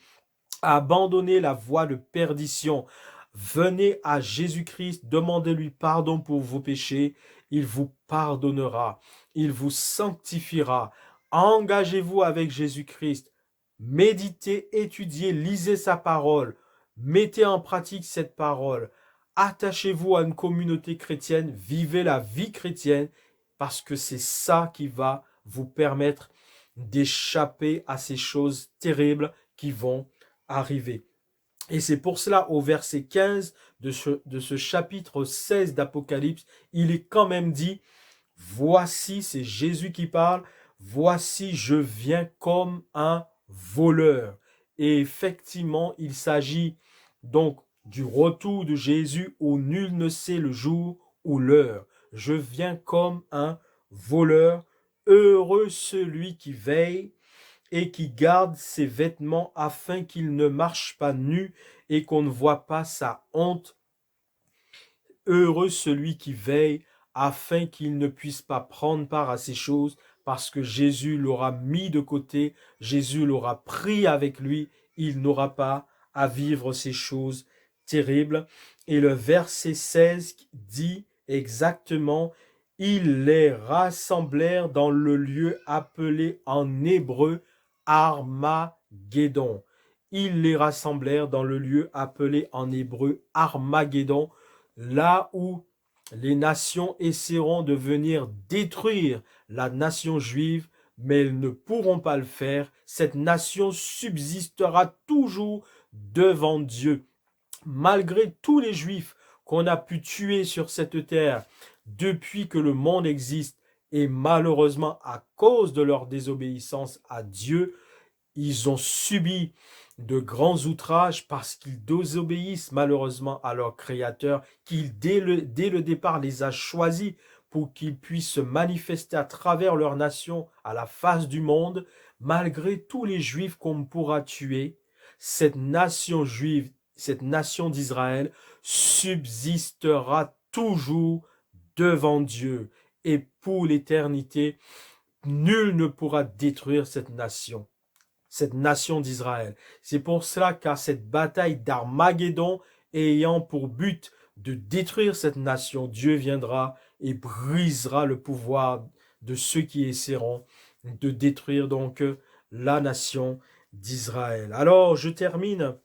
abandonnez la voie de perdition. Venez à Jésus-Christ, demandez-lui pardon pour vos péchés. Il vous pardonnera, il vous sanctifiera. Engagez-vous avec Jésus-Christ. Méditez, étudiez, lisez sa parole. Mettez en pratique cette parole. Attachez-vous à une communauté chrétienne, vivez la vie chrétienne, parce que c'est ça qui va vous permettre d'échapper à ces choses terribles qui vont arriver. Et c'est pour cela, au verset 15 de ce chapitre 16 d'Apocalypse, il est quand même dit, voici, c'est Jésus qui parle, voici, je viens comme un voleur. Et effectivement, il s'agit donc du retour de Jésus où nul ne sait le jour ou l'heure. Je viens comme un voleur. Heureux celui qui veille et qui garde ses vêtements afin qu'il ne marche pas nu et qu'on ne voit pas sa honte. Heureux celui qui veille afin qu'il ne puisse pas prendre part à ces choses, parce que Jésus l'aura mis de côté, Jésus l'aura pris avec lui, il n'aura pas à vivre ces choses terribles. Et le verset 16 dit exactement, ils les rassemblèrent dans le lieu appelé en hébreu Armageddon. Ils les rassemblèrent dans le lieu appelé en hébreu Armageddon, là où les nations essaieront de venir détruire la nation juive, mais elles ne pourront pas le faire. Cette nation subsistera toujours devant Dieu. Malgré tous les Juifs qu'on a pu tuer sur cette terre depuis que le monde existe, et malheureusement à cause de leur désobéissance à Dieu, ils ont subi de grands outrages parce qu'ils désobéissent malheureusement à leur Créateur, qu'il dès le départ les a choisis pour qu'ils puissent se manifester à travers leur nation à la face du monde. Malgré tous les Juifs qu'on pourra tuer, cette nation juive, cette nation d'Israël subsistera toujours devant Dieu. Et pour l'éternité, nul ne pourra détruire cette nation d'Israël. C'est pour cela qu'à cette bataille d'Armageddon, ayant pour but de détruire cette nation, Dieu viendra et brisera le pouvoir de ceux qui essaieront de détruire donc la nation d'Israël. Alors, je termine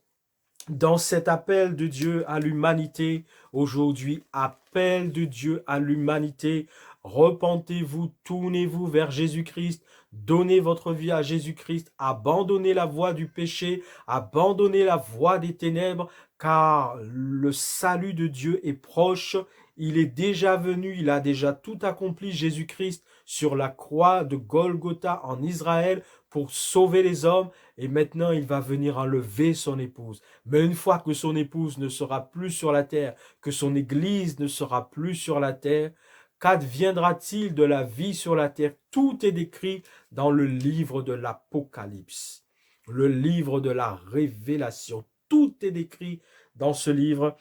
dans cet appel de Dieu à l'humanité aujourd'hui, appel de Dieu à l'humanité. Repentez-vous, tournez-vous vers Jésus-Christ, donnez votre vie à Jésus-Christ, abandonnez la voie du péché, abandonnez la voie des ténèbres, car le salut de Dieu est proche. Il est déjà venu, il a déjà tout accompli, Jésus-Christ, sur la croix de Golgotha en Israël pour sauver les hommes. Et maintenant, il va venir enlever son épouse. Mais une fois que son épouse ne sera plus sur la terre, que son église ne sera plus sur la terre, qu'adviendra-t-il de la vie sur la terre? Tout est décrit dans le livre de l'Apocalypse, le livre de la Révélation. Tout est décrit dans ce livre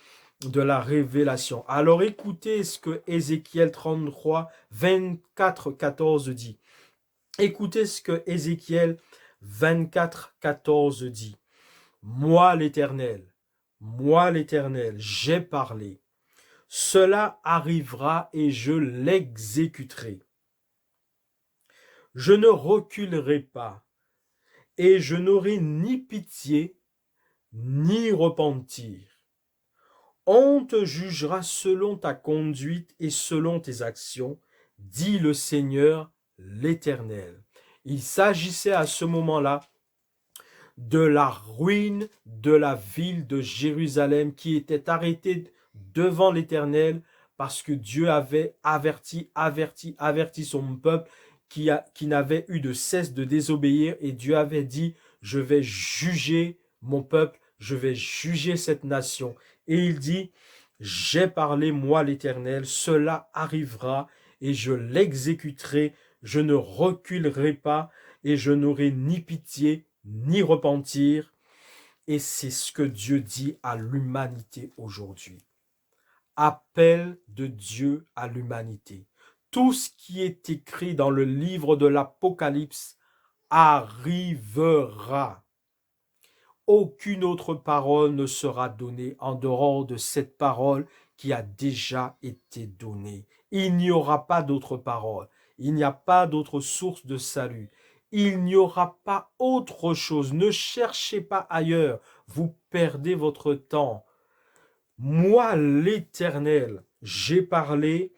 de la Révélation. Alors écoutez ce que Ézéchiel 33, 24, 14 dit. Écoutez ce que Ézéchiel 24, 14 dit. Moi l'Éternel, j'ai parlé. Cela arrivera et je l'exécuterai. Je ne reculerai pas et je n'aurai ni pitié ni repentir. On te jugera selon ta conduite et selon tes actions, dit le Seigneur l'Éternel. Il s'agissait à ce moment-là de la ruine de la ville de Jérusalem qui était arrêtée devant l'Éternel parce que Dieu avait averti son peuple qui n'avait eu de cesse de désobéir, et Dieu avait dit, je vais juger mon peuple, je vais juger cette nation. Et il dit, j'ai parlé moi l'Éternel, cela arrivera et je l'exécuterai, je ne reculerai pas et je n'aurai ni pitié ni repentir. Et c'est ce que Dieu dit à l'humanité aujourd'hui. Appel de Dieu à l'humanité. Tout ce qui est écrit dans le livre de l'Apocalypse arrivera. Aucune autre parole ne sera donnée en dehors de cette parole qui a déjà été donnée. Il n'y aura pas d'autre parole. Il n'y a pas d'autre source de salut. Il n'y aura pas autre chose. Ne cherchez pas ailleurs. Vous perdez votre temps. Moi, l'Éternel, j'ai parlé.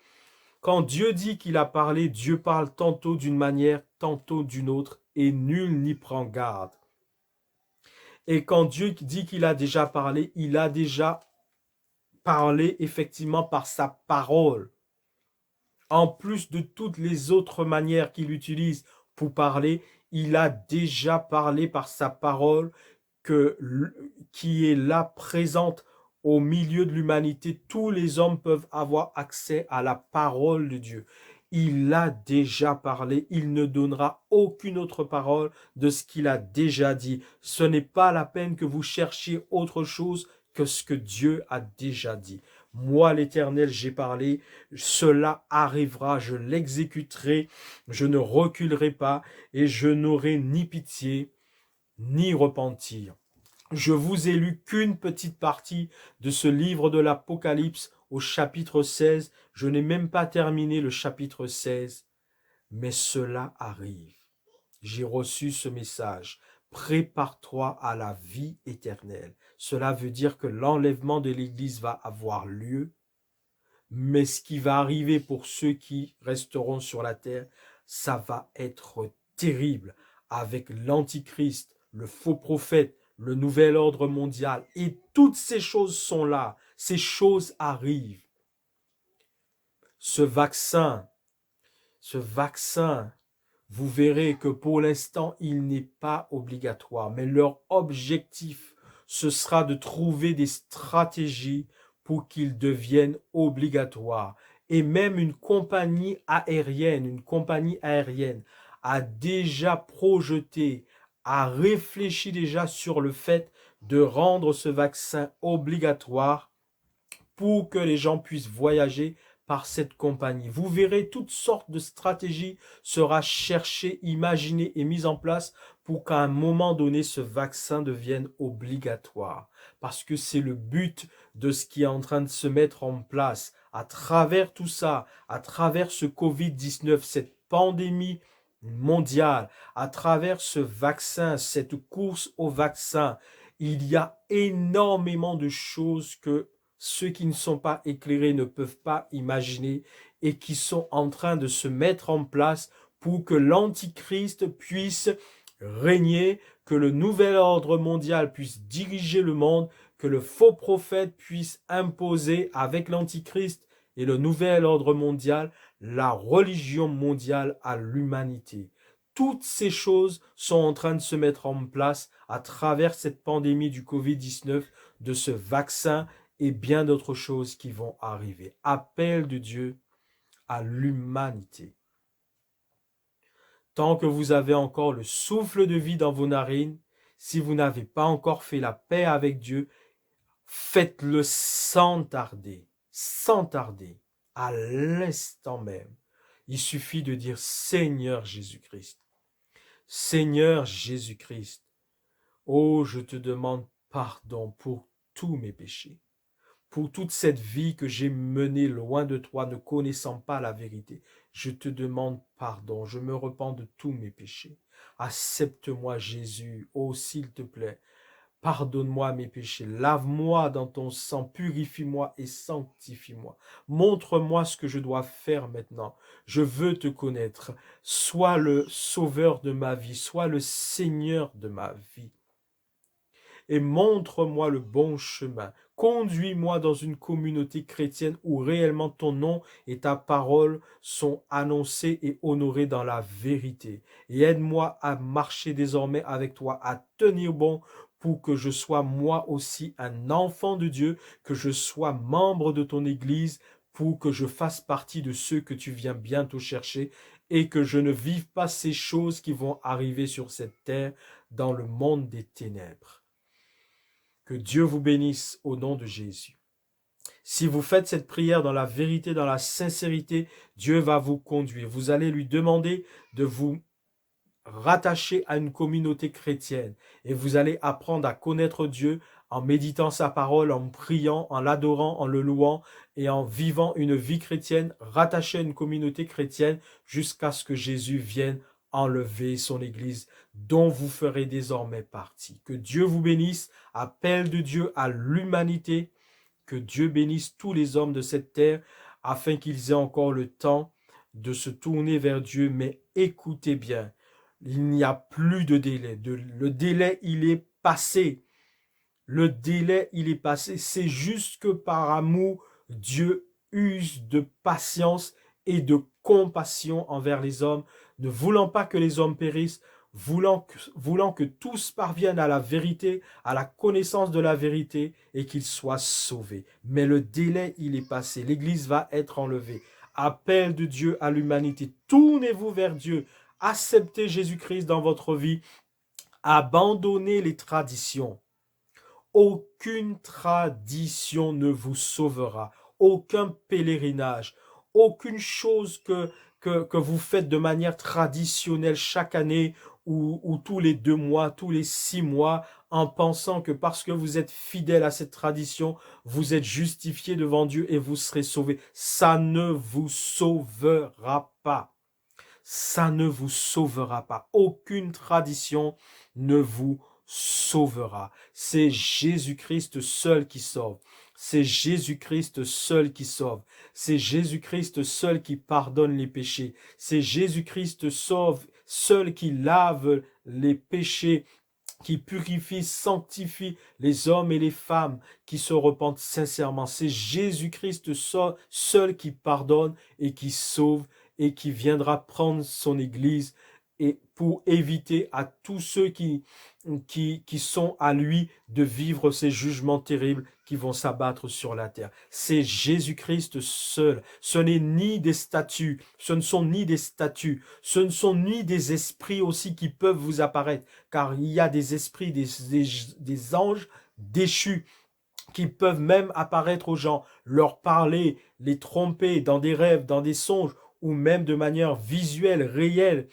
Quand Dieu dit qu'il a parlé, Dieu parle tantôt d'une manière, tantôt d'une autre, et nul n'y prend garde. Et quand Dieu dit qu'il a déjà parlé, il a déjà parlé effectivement par sa parole. En plus de toutes les autres manières qu'il utilise pour parler, il a déjà parlé par sa parole qui est là présente au milieu de l'humanité. Tous les hommes peuvent avoir accès à la parole de Dieu. Il a déjà parlé, il ne donnera aucune autre parole de ce qu'il a déjà dit. Ce n'est pas la peine que vous cherchiez autre chose que ce que Dieu a déjà dit. Moi, l'Éternel, j'ai parlé, cela arrivera, je l'exécuterai, je ne reculerai pas et je n'aurai ni pitié ni repentir. Je vous ai lu qu'une petite partie de ce livre de l'Apocalypse au chapitre 16. Je n'ai même pas terminé le chapitre 16, mais cela arrive. J'ai reçu ce message. Prépare-toi à la vie éternelle. Cela veut dire que l'enlèvement de l'Église va avoir lieu, mais ce qui va arriver pour ceux qui resteront sur la terre, ça va être terrible avec l'Antichrist, le faux prophète, le nouvel ordre mondial. Et toutes ces choses sont là. Ces choses arrivent. Ce vaccin, vous verrez que pour l'instant, il n'est pas obligatoire. Mais leur objectif, ce sera de trouver des stratégies pour qu'il devienne obligatoire. Et même une compagnie aérienne a déjà projeté, a réfléchi déjà sur le fait de rendre ce vaccin obligatoire pour que les gens puissent voyager par cette compagnie. Vous verrez toutes sortes de stratégies sera cherchées, imaginées et mises en place pour qu'à un moment donné, ce vaccin devienne obligatoire. Parce que c'est le but de ce qui est en train de se mettre en place. À travers tout ça, à travers ce Covid-19, cette pandémie mondiale, à travers ce vaccin, cette course au vaccin, il y a énormément de choses que ceux qui ne sont pas éclairés ne peuvent pas imaginer et qui sont en train de se mettre en place pour que l'Antichrist puisse régner, que le nouvel ordre mondial puisse diriger le monde, que le faux prophète puisse imposer avec l'Antichrist et le nouvel ordre mondial la religion mondiale à l'humanité. Toutes ces choses sont en train de se mettre en place à travers cette pandémie du Covid-19, de ce vaccin et bien d'autres choses qui vont arriver. Appel de Dieu à l'humanité. Tant que vous avez encore le souffle de vie dans vos narines, si vous n'avez pas encore fait la paix avec Dieu, faites-le sans tarder, à l'instant même. Il suffit de dire Seigneur Jésus-Christ. Seigneur Jésus-Christ, oh, je te demande pardon pour tous mes péchés, pour toute cette vie que j'ai menée loin de toi, ne connaissant pas la vérité. Je te demande pardon, je me repens de tous mes péchés. Accepte-moi Jésus, oh s'il te plaît. Pardonne-moi mes péchés, lave-moi dans ton sang, purifie-moi et sanctifie-moi. Montre-moi ce que je dois faire maintenant. Je veux te connaître. Sois le sauveur de ma vie, sois le Seigneur de ma vie. Et montre-moi le bon chemin. Conduis-moi dans une communauté chrétienne où réellement ton nom et ta parole sont annoncés et honorés dans la vérité. Et aide-moi à marcher désormais avec toi, à tenir bon pour que je sois moi aussi un enfant de Dieu, que je sois membre de ton Église, pour que je fasse partie de ceux que tu viens bientôt chercher et que je ne vive pas ces choses qui vont arriver sur cette terre dans le monde des ténèbres. Que Dieu vous bénisse au nom de Jésus. Si vous faites cette prière dans la vérité, dans la sincérité, Dieu va vous conduire. Vous allez lui demander de vous rattacher à une communauté chrétienne et vous allez apprendre à connaître Dieu en méditant sa parole, en priant, en l'adorant, en le louant et en vivant une vie chrétienne rattachée à une communauté chrétienne jusqu'à ce que Jésus vienne enlever son Église dont vous ferez désormais partie. Que Dieu vous bénisse, appel de Dieu à l'humanité, que Dieu bénisse tous les hommes de cette terre afin qu'ils aient encore le temps de se tourner vers Dieu, mais écoutez bien, il n'y a plus de délai. Le délai, il est passé. Le délai, il est passé. C'est juste que par amour, Dieu use de patience et de compassion envers les hommes, ne voulant pas que les hommes périssent, voulant que tous parviennent à la vérité, à la connaissance de la vérité et qu'ils soient sauvés. Mais le délai, il est passé. L'Église va être enlevée. Appel de Dieu à l'humanité. Tournez-vous vers Dieu. Acceptez Jésus-Christ dans votre vie. Abandonnez les traditions. Aucune tradition ne vous sauvera. aucun pèlerinage, aucune chose que vous faites de manière traditionnelle chaque année ou tous les 2 mois, tous les 6 mois, en pensant que parce que vous êtes fidèle à cette tradition, vous êtes justifié devant Dieu et vous serez sauvé. Ça ne vous sauvera pas. Ça ne vous sauvera pas. Aucune tradition ne vous sauvera. C'est Jésus-Christ seul qui sauve. C'est Jésus-Christ seul qui sauve. C'est Jésus-Christ seul qui pardonne les péchés. C'est Jésus-Christ seul qui lave les péchés, qui purifie, sanctifie les hommes et les femmes qui se repentent sincèrement. C'est Jésus-Christ seul qui pardonne et qui sauve et qui viendra prendre son Église et pour éviter à tous ceux qui sont à lui de vivre ces jugements terribles qui vont s'abattre sur la terre. C'est Jésus-Christ seul. Ce n'est ni des statues, ce ne sont ni des statues, ce ne sont ni des esprits aussi qui peuvent vous apparaître, car il y a des esprits, des anges déchus qui peuvent même apparaître aux gens, leur parler, les tromper dans des rêves, dans des songes, ou même de manière visuelle, réelle.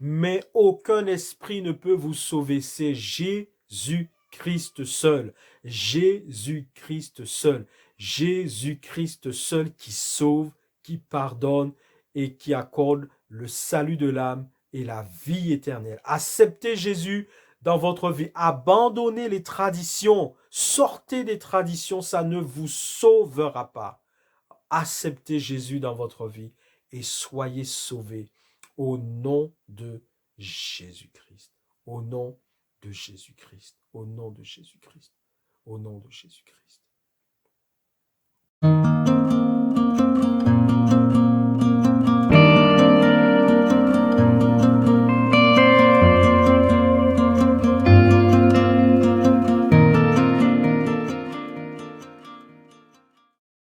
Mais aucun esprit ne peut vous sauver. C'est Jésus-Christ seul. Jésus-Christ seul. Jésus-Christ seul qui sauve, qui pardonne et qui accorde le salut de l'âme et la vie éternelle. Acceptez Jésus dans votre vie. Abandonnez les traditions. Sortez des traditions, ça ne vous sauvera pas. Acceptez Jésus dans votre vie et soyez sauvés au nom de Jésus-Christ. Au nom de Jésus-Christ. Au nom de Jésus-Christ. Au nom de Jésus-Christ.